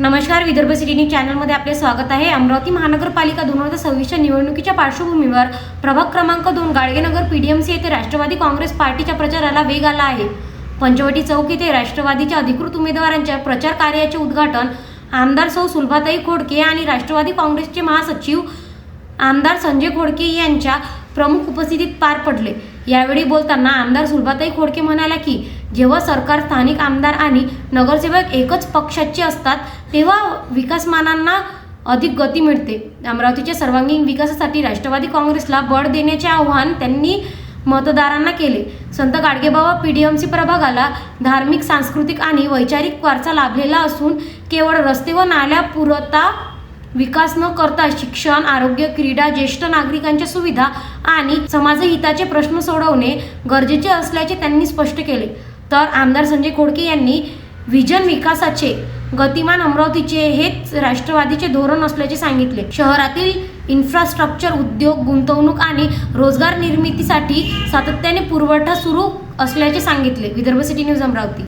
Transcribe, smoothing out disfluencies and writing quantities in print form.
नमस्कार, Vidarbha city news चॅनलमध्ये आपले स्वागत आहे। अमरावती महानगरपालिका 2026च्या निवडणुकीच्या पार्श्वभूमीवर प्रभाग क्रमांक 2 गाडगेनगर पीडीएमसी येथे राष्ट्रवादी काँग्रेस पार्टीच्या प्रचाराला वेग आला आहे। पंचवटी चौक येथे राष्ट्रवादीच्या अधिकृत उमेदवारांच्या प्रचार कार्याचे उद्घाटन आमदार सौ सुलभाताई खोडके आणि राष्ट्रवादी काँग्रेसचे महासचिव आमदार संजय खोडके यांच्या प्रमुख उपस्थितीत पार पडले। यावेळी बोलताना आमदार सुलभाताई खोडके म्हणाल्या की जेव्हा सरकार, स्थानिक आमदार आणि नगरसेवक एकच पक्षाचे असतात तेव्हा विकासमानांना अधिक गती मिळते। अमरावतीच्या सर्वांगीण विकासासाठी राष्ट्रवादी काँग्रेसला बळ देण्याचे आवाहन त्यांनी मतदारांना केले। संत गाडगेबाबा पीडीएमसी प्रभागाला धार्मिक, सांस्कृतिक आणि वैचारिक वारसा लाभलेला असून केवळ रस्ते व नाल्या पुरवठा विकास न करता शिक्षण, आरोग्य, क्रीडा, ज्येष्ठ नागरिकांच्या सुविधा आणि समाजहिताचे प्रश्न सोडवणे गरजेचे असल्याचे त्यांनी स्पष्ट केले। तर आमदार संजय खोडके यांनी विजन विकासाचे गतिमान अमरावतीचे हेच राष्ट्रवादीचे धोरण असल्याचे सांगितले। शहरातील इन्फ्रास्ट्रक्चर, उद्योग, गुंतवणूक आणि रोजगार निर्मितीसाठी सातत्याने पुरवठा सुरू असल्याचे सांगितले। Vidarbha city news Amravati.